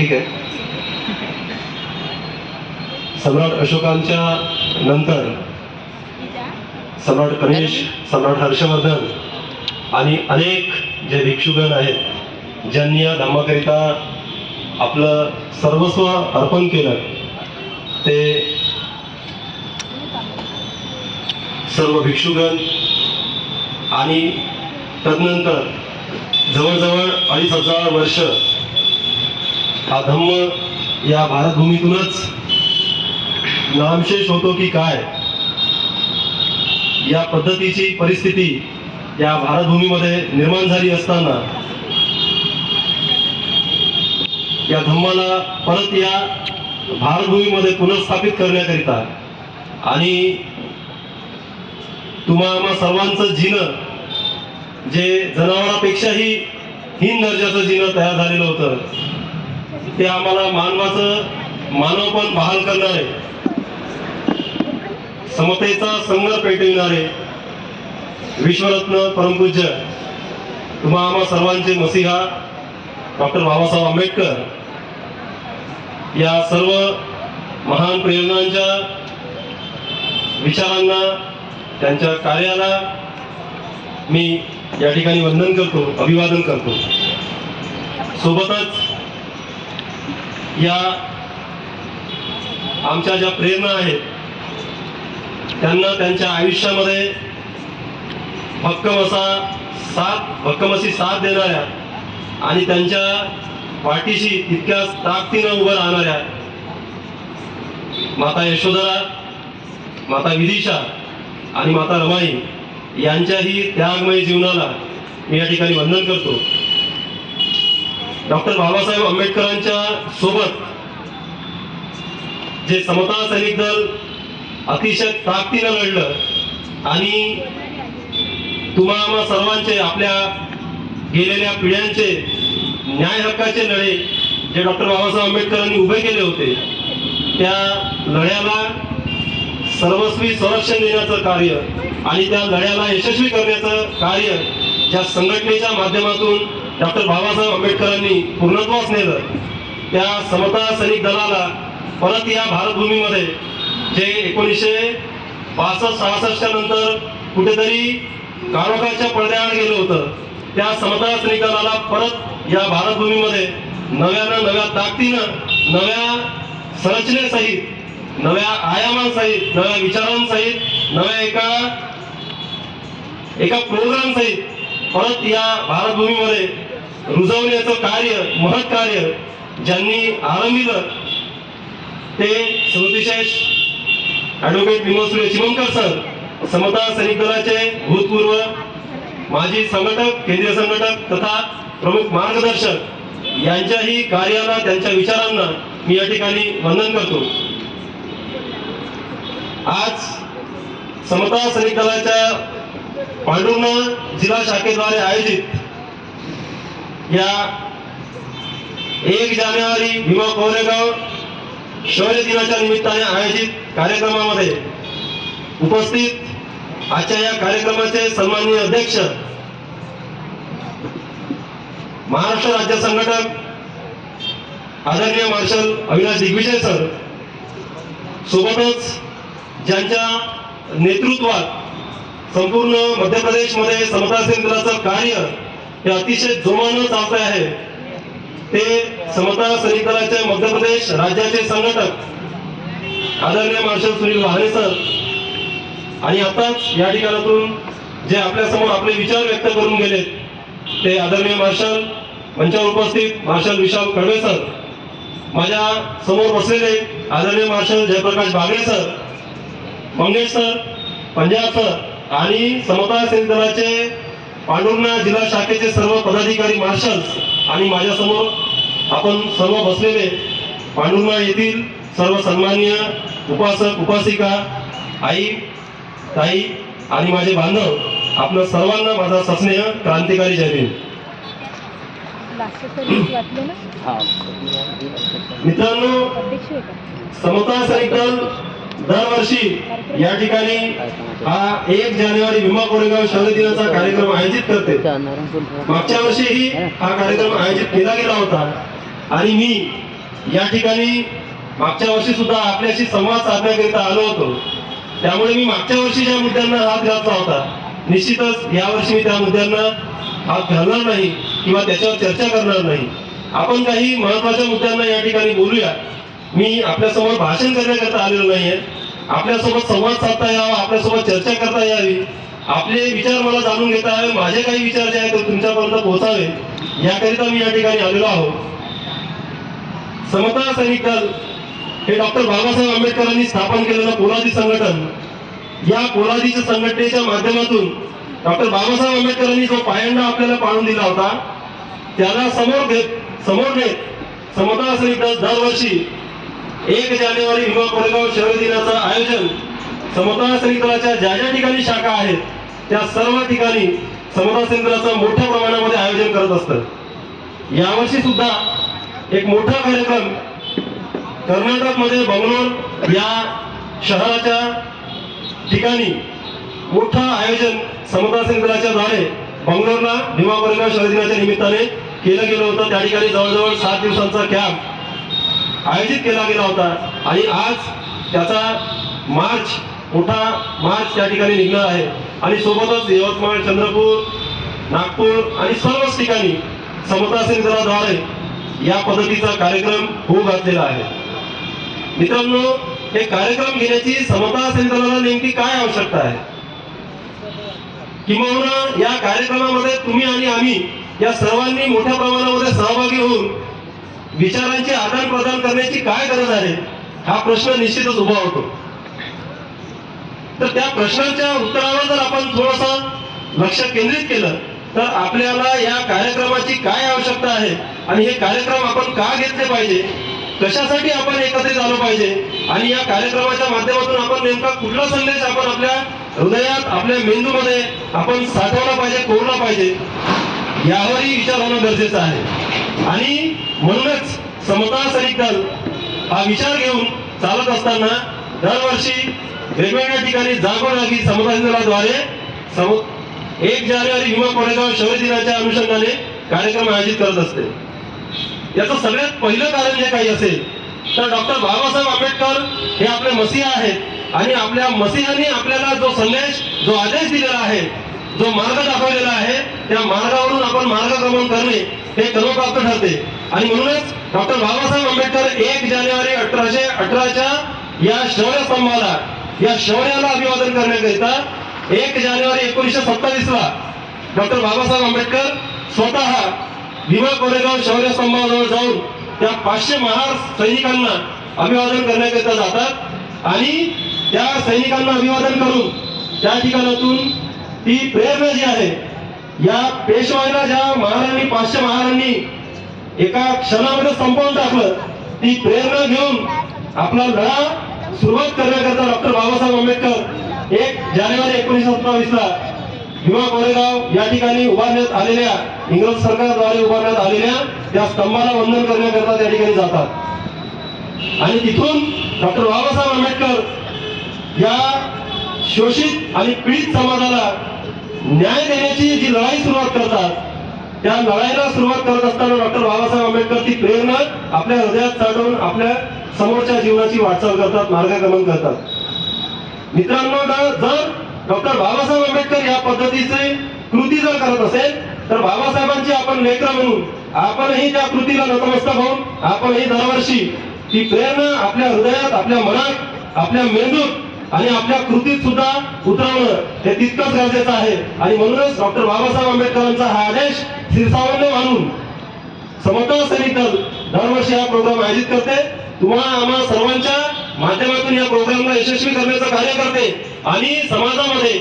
ठीक आहे. सम्राट अशोकांच्या नंतर सम्राट गणेश, सम्राट हर्षवर्धन आणि अनेक जे भिक्षुगण आहेत ज्यांनी या धर्माकरिता आपलं सर्वस्व अर्पण केलं, ते सर्व भिक्षुगण आणि तदनंतर जवळजवळ 2500 वर्ष हा धम्म या भारतभूमीतूनच नामशेष होतो की काय, या पद्धतीची परिस्थिती या भारतभूमीमध्ये निर्माण झाली असताना या धम्माला परत या भारतभूमीमध्ये पुनर्स्थापित करण्याकरिता आणि तुम्हा आम्हा सर्वांचं जीणं जे जनावरांपेक्षाही हीन दर्जाचं जीणं तयार झालेलं होतं, ते आम्हाला मानवपण बहाल करणारे, समतेचा संघ पेटविणारे विश्वरत्न परमपूज्य तुम्हा आम्हा सर्वांचे मसीहा डॉक्टर बाबासाहेब आंबेडकर या सर्व महान प्रेरणांच्या विचारांना, त्यांच्या कार्याला मी या ठिकाणी वंदन करतो, अभिवादन करतो. सोबतच या आमच्या ज्या प्रेरणा आहेत त्यांना त्यांच्या आयुष्यामध्ये भक्कम अशी साथ देणाऱ्या आणि त्यांच्या पाठीशी तितक्याच ताकदीनं उभं राहणाऱ्या माता यशोधरा, माता विदिशा आणि माता रमाई यांच्याही त्यागमय जीवनाला मी या ठिकाणी वंदन करतो. डॉक्टर बाबासाहेब आंबेडकरांच्या सोबत जे समता सैनिक दल अतिशय ताकदीनं लढलं आणि तुम्हा आम्हा सर्वांचे, आपल्या गेलेल्या पिढ्यांचे न्याय हक्काचे लढे जे डॉक्टर बाबासाहेब आंबेडकरांनी उभे केले होते, त्या लढ्याला सर्वस्वी संरक्षण देण्याचं कार्य आणि त्या लढ्याला यशस्वी करण्याचं कार्य ज्या संघटनेच्या माध्यमातून डॉक्टर बाबासाहेब आंबेडकरांनी पूर्णत्वास नेलं, त्या समता सैनिक दलाला परत या भारतभूमीमध्ये जे 1965-66 नंतर कुठेतरी काळोखाच्या पडद्याआड गेलं होतं, त्या समता सैनिक दलाला परत या भारतभूमीमध्ये नव्या ताकदीनं, नव्या संरचनेसहित, नव्या आयामांसहित, नव्या विचारांसहित, नव्या एका प्रोग्राम सहित परत या भारतभूमीमध्ये रुजवण्याचं कार्य, महत् कार्य ज्यांनी आरंभिलं ते श्रोतिशेष ॲडव्होकेट विमोद चिमणकर सर, समता सैनिक दलाचे भूतपूर्व माजी संघटक, केंद्रीय संघटक तथा प्रमुख मार्गदर्शक यांच्याही कार्याला, त्यांच्या विचारांना मी या ठिकाणी वंदन करतो. आज समता सैनिक दलाच्या पांडुर्णा जिल्हा शाखेद्वारे आयोजित या 1 जानेवारी भीमा कोरेगाव शौर्य दिनाच्या निमित्ताने आयोजित कार्यक्रमामध्ये उपस्थित आजच्या या कार्यक्रमाचे सन्माननीय अध्यक्ष, महाराष्ट्र राज्य संघटक आदरणीय मार्शल अविनाश दिग्विजय सर, सोबतच ज्यांच्या नेतृत्वात संपूर्ण मध्य प्रदेशमध्ये समता सैनिक दलाचं कार्य हे अतिशय जोमानं चालत आहे, ते समता सैनिक दलाचे मध्य प्रदेश राज्याचे संघटक आदरणीय मार्शल सुनील वाहने सर आणि आताच या ठिकाणातून जे आपल्या समोर आपले विचार व्यक्त करून गेलेत ते आदरणीय मार्शल मंचावर उपस्थित मार्शल विशाल कळवे सर, माझ्या समोर बसलेले आदरणीय marshal Jayprakash Bagde sir, Mangesh sir, Punjab sir आणि समता सैनिक दलाचे पांडुर्णा जिल्हा शाखेचे सर्व पदाधिकारी, मार्शल्स आणि माझ्या समोर आपण सर्व बसलेले पांडुर्णा येथील सर्व सन्माननीय उपासक, उपासिका, आई, ताई आणि माझे बांधव, आपल्या सर्वांना माझा सस्नेह क्रांतिकारी जय भीम. मित्रांनो, समता सैनिक दल दरवर्षी या ठिकाणी हा 1 जानेवारी भीमा कोरेगाव शौर्य दिनाचा कार्यक्रम आयोजित करते. मागच्या वर्षीही हा कार्यक्रम आयोजित केला गेला होता आणि मी या ठिकाणी मागच्या वर्षी सुद्धा आपल्याशी संवाद साधण्याकरिता आलो होतो. त्यामुळे मी मागच्या वर्षी ज्या मुद्द्यांना हात घातला होता, निश्चितच यावर्षी मी त्या मुद्द्यांना हात घालणार नाही किंवा त्याच्यावर चर्चा करणार नाही. आपण काही महत्वाच्या मुद्द्यांना या ठिकाणी बोलूया. मी आपल्यासमोर भाषण करण्याकरता आलेलो नाहीये. आपल्यासोबत संवाद साधता यावा, आपल्यासोबत चर्चा करता यावी, आपले विचार मला जाणून घेता यावे, माझे काही विचार जे आहेत ते तुमच्यापर्यंत पोहोचावे याकरिता मी या ठिकाणी आलेलो आहोत. समता सैनिक दल हे डॉक्टर बाबासाहेब आंबेडकरांनी स्थापन केलेलं पोलादी संघटन. या पोलादी संघटनेच्या माध्यमातून डॉक्टर बाबासाहेब आंबेडकरांनी जो पायंडा आपल्याला पाडून दिला होता त्याला समोर घेत समता सैनिक दल दरवर्षी 1 जानेवारी भीमा कोरेगाव शौर्य दिनाचं आयोजन समता सैनिक दलाच्या ज्या ज्या ठिकाणी शाखा आहेत त्या सर्व ठिकाणी समता सैनिक दलाचं मोठ्या प्रमाणामध्ये आयोजन करत असतं. यावर्षी सुद्धा एक मोठा कार्यक्रम कर्नाटकमध्ये बंगलोर या शहराच्या ठिकाणी मोठं आयोजन समता सैनिक दलाच्या द्वारे बंगलोरला भीमा कोरेगाव शौर्य दिनाच्या निमित्ताने केलं गेलं होतं. त्या ठिकाणी जवळजवळ 7 दिवसांचा कॅम्प आयोजित केला गेला होता आणि आज त्याचा मोठा मार्च त्या ठिकाणी निघणार आहे. आणि सोबतच यवतमाळ, चंद्रपूर, नागपूर आणि सर्वच ठिकाणी समता सैनिक दलाद्वारे या पद्धतीचा कार्यक्रम होऊ घातलेला आहे. मित्रांनो, हे कार्यक्रम घेण्याची समता सैनिक दलाला नेमकी काय आवश्यकता आहे, किंवा या कार्यक्रमामध्ये तुम्ही आणि आम्ही या सर्वांनी मोठ्या प्रमाणामध्ये सहभागी होऊन विचारांचे आदान प्रदान करण्याची काय गरज आहे, हा प्रश्न निश्चितच उभा होतो. तर त्या प्रश्नाच्या उत्तरावर जर आपण थोडंसं लक्ष केंद्रित केलं तर आपल्याला या कार्यक्रमाची काय आवश्यकता आहे आणि हे कार्यक्रम आपण का घेतले पाहिजे, कशासाठी आपण एकत्रित आलो पाहिजे आणि या कार्यक्रमाच्या माध्यमातून आपण नेमका कुठला संदेश आपण आपल्या हृदयात, आपल्या मेंदूमध्ये आपण साठवला पाहिजे, कोरला पाहिजे, यावरही विचार होणं गरजेचं आहे. आणि म्हणूनच समता सैनिक दल हा विचार घेऊन चालत असताना दरवर्षी वेगवेगळ्या ठिकाणी जागोजागी समता सैनिक दलाद्वारे 1 जानेवारी भीमा कोरेगाव शौर्य दिनाच्या अनुषंगाने कार्यक्रम आयोजित करत असते. याचं सगळ्यात पहिलं कारण जे काही असेल तर डॉक्टर बाबासाहेब आंबेडकर हे आपले मसीहा आहेत आणि आपल्या मसीहांनी आपल्याला जो संदेश, जो आदेश दिलेला आहे, जो मार्ग दाखवलेला आहे, त्या मार्गावरून आपण मार्गक्रमण करणे हे कर्मप्राप्त ठरते. आणि म्हणूनच डॉक्टर बाबासाहेब आंबेडकर 1 जानेवारी 1818च्या या शौर्यस्तंभाला, या शौर्याला अभिवादन करण्याकरिता 1 जानेवारी 1927ला डॉक्टर बाबासाहेब आंबेडकर स्वतः भीमा कोरेगाव शौर्यस्तंभाजवळ जाऊन त्या 500 महार सैनिकांना अभिवादन करण्याकरिता जातात आणि त्या सैनिकांना अभिवादन करून त्या ठिकाणातून ती प्रेरणा जी आहे, या पेशवाईला ज्या महाराजांनी 500 महाराजांनी एका क्षणामध्ये संपवून टाकलं, ती प्रेरणा घेऊन आपला लढा सुरुवात करण्याकरता डॉक्टर बाबासाहेब आंबेडकर 1 जानेवारी 1927ला भीमा कोरेगाव या ठिकाणी उभारण्यात आलेल्या, इंग्रज सरकारद्वारे उभारण्यात आलेल्या त्या स्तंभाला वंदन करण्याकरता त्या ठिकाणी जातात. आणि तिथून डॉक्टर बाबासाहेब आंबेडकर या शोषित आणि पीडित समाजाला न्याय देण्याची जी लढाई सुरुवात करतात, त्या लढाईला सुरुवात करत असताना डॉक्टर बाबासाहेब आंबेडकर ती प्रेरणा आपल्या हृदयात साठवून आपल्या समोरच्या जीवनाची वाटचाल करतात, मार्गक्रमण करतात. मित्रांनो, जर डॉक्टर बाबासाहेब आंबेडकर या पद्धतीचे कृती जर करत असेल तर बाबासाहेबांची आपण लेकरं म्हणून आपणही त्या कृतीला नतमस्तक होऊन आपणही दरवर्षी ती प्रेरणा आपल्या हृदयात, आपल्या मनात, आपल्या मेंदूत आणि आपल्या कृतीत सुद्धा उतरवणं हे तितकंच गरजेचं आहे. आणि म्हणूनच डॉक्टर बाबासाहेब आंबेडकरांचा हा आदेश शिरसावंत मानून समता सैनिक दल दरवर्षी हा प्रोग्राम आयोजित करते. तुम्हाला आम्हा सर्वांच्या माध्यमातून या प्रोग्रामला यशस्वी करण्याचं कार्य करते आणि समाजामध्ये